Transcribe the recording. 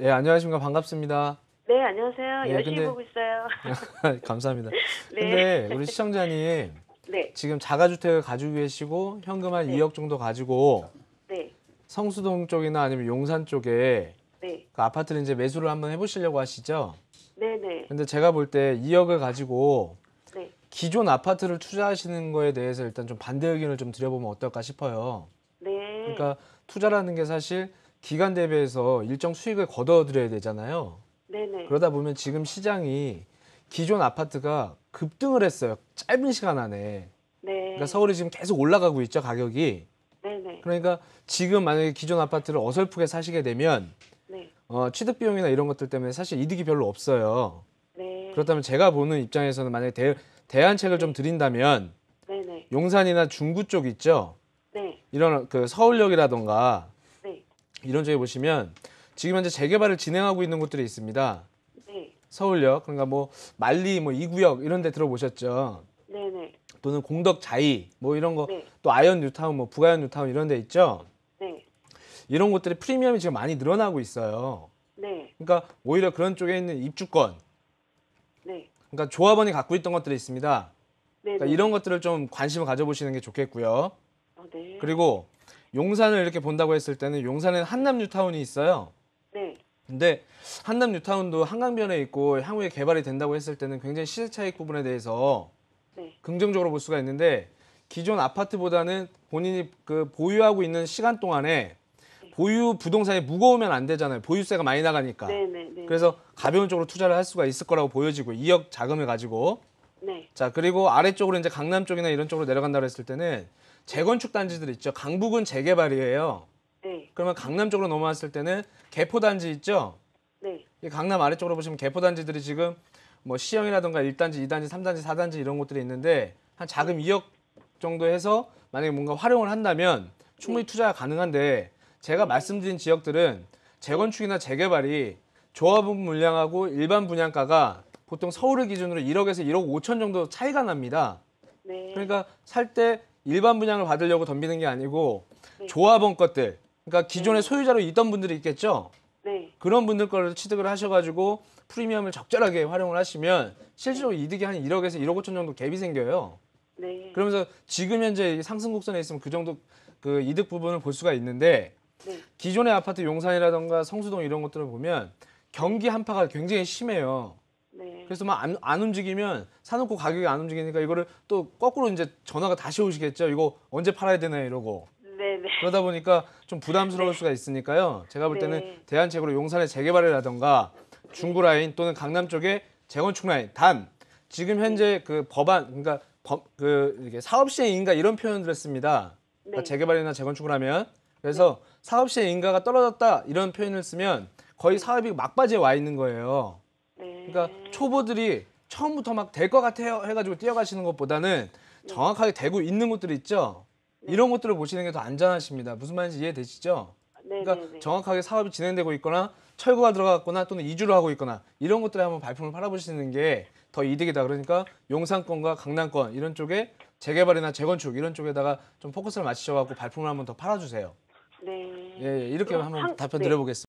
예, 안녕하십니까. 반갑습니다. 네, 안녕하세요. 예, 열심히 근데 보고 있어요. 감사합니다. 네. 근데 우리 시청자님 네. 지금 자가주택을 가지고 계시고 현금 한 네. 2억 정도 가지고 네. 성수동 쪽이나 아니면 용산 쪽에 네. 그 아파트를 이제 매수를 한번 해보시려고 하시죠? 네네. 근데 제가 볼 때 2억을 가지고 네. 기존 아파트를 투자하시는 거에 대해서 일단 좀 반대 의견을 좀 드려보면 어떨까 싶어요. 네. 그러니까 투자라는 게 사실 기간 대비해서 일정 수익을 거둬들여야 되잖아요. 네네. 그러다 보면 지금 시장이 기존 아파트가 급등을 했어요. 짧은 시간 안에. 그러니까 네. 서울이 지금 계속 올라가고 있죠, 가격이. 네네. 그러니까 지금 만약에 기존 아파트를 어설프게 사시게 되면 네. 취득 비용이나 이런 것들 때문에 사실 이득이 별로 없어요. 네. 그렇다면 제가 보는 입장에서는 만약에 대안책을 좀 네. 드린다면 네네. 용산이나 중구 쪽 있죠. 네. 이런 그 서울역이라던가 네. 이런 쪽에 보시면 지금 현재 재개발을 진행하고 있는 곳들이 있습니다. 네. 서울역, 그러니까 뭐 만리, 뭐 이구역 이런 데 들어보셨죠. 네네. 또는 공덕 자이 뭐 이런 거, 네. 또 아현 뉴타운, 뭐 북아현 뉴타운 이런 데 있죠. 네. 이런 곳들이 프리미엄이 지금 많이 늘어나고 있어요. 네. 그러니까 오히려 그런 쪽에 있는 입주권, 네. 그러니까 조합원이 갖고 있던 것들이 있습니다. 그러니까 네네. 이런 것들을 좀 관심을 가져보시는 게 좋겠고요. 네. 그리고 용산을 이렇게 본다고 했을 때는 용산에는 한남 뉴타운이 있어요. 네. 근데 한남 뉴타운도 한강변에 있고 향후에 개발이 된다고 했을 때는 굉장히 시세 차익 부분에 대해서 네. 긍정적으로 볼 수가 있는데, 기존 아파트보다는 본인이 그 보유하고 있는 시간 동안에 보유 부동산이 무거우면 안 되잖아요. 보유세가 많이 나가니까. 네네. 그래서 가벼운 쪽으로 투자를 할 수가 있을 거라고 보여지고, 2억 자금을 가지고. 네. 자, 그리고 아래쪽으로 이제 강남 쪽이나 이런 쪽으로 내려간다고 했을 때는 재건축 단지들 있죠. 강북은 재개발이에요. 네. 그러면 강남 쪽으로 넘어왔을 때는 개포단지 있죠. 네. 이 강남 아래쪽으로 보시면 개포단지들이 지금 뭐 시형이라든가 1단지, 2단지, 3단지, 4단지 이런 곳들이 있는데, 한 자금 2억 정도 해서 만약에 뭔가 활용을 한다면 충분히 투자가 가능한데, 제가 말씀드린 지역들은 재건축이나 재개발이 조합원 물량하고 일반 분양가가 보통 서울을 기준으로 1억에서 1억 5천 정도 차이가 납니다. 네. 그러니까 살 때 일반 분양을 받으려고 덤비는 게 아니고 네. 조합원 것들, 그러니까 기존의 소유자로 있던 분들이 있겠죠. 네. 그런 분들 거를 취득을 하셔가지고 프리미엄을 적절하게 활용을 하시면 실질적으로 이득이 한 1억에서 1억 5천 정도 갭이 생겨요. 네. 그러면서 지금 현재 상승 곡선에 있으면 그 정도 그 이득 부분을 볼 수가 있는데, 네. 기존의 아파트 용산이라던가 성수동 이런 것들을 보면 경기 한파가 굉장히 심해요. 네. 그래서 막 안 움직이면, 사놓고 가격이 안 움직이니까 이거를 또 거꾸로 이제 전화가 다시 오시겠죠. 이거 언제 팔아야 되나 이러고. 네네. 그러다 보니까 좀 부담스러울 수가 있으니까요. 제가 볼 때는 네. 대안책으로 용산의 재개발이라던가 중구 라인 또는 강남 쪽에 재건축 라인. 단 지금 현재 그 법안, 그러니까 이게 사업 시행 인가 이런 표현을 했습니다. 그러니까 네. 재개발이나 재건축을 하면. 그래서 사업 시행 인가가 떨어졌다 이런 표현을 쓰면 거의 사업이 막바지에 와 있는 거예요. 네. 그러니까 초보들이 처음부터 막 될 것 같아요 해가지고 뛰어가시는 것보다는 정확하게 되고 있는 곳들이 있죠. 이런 것들을 보시는 게 더 안전하십니다. 무슨 말인지 이해되시죠? 그러니까 네네네. 정확하게 사업이 진행되고 있거나 철거가 들어갔거나 또는 이주를 하고 있거나 이런 것들에 한번 발품을 팔아보시는 게 더 이득이다. 그러니까 용산권과 강남권 이런 쪽에 재개발이나 재건축 이런 쪽에다가 좀 포커스를 맞추셔갖고 발품을 한번 더 팔아주세요. 네. 예, 예, 이렇게 그럼 한번 답변 네. 드려보겠습니다.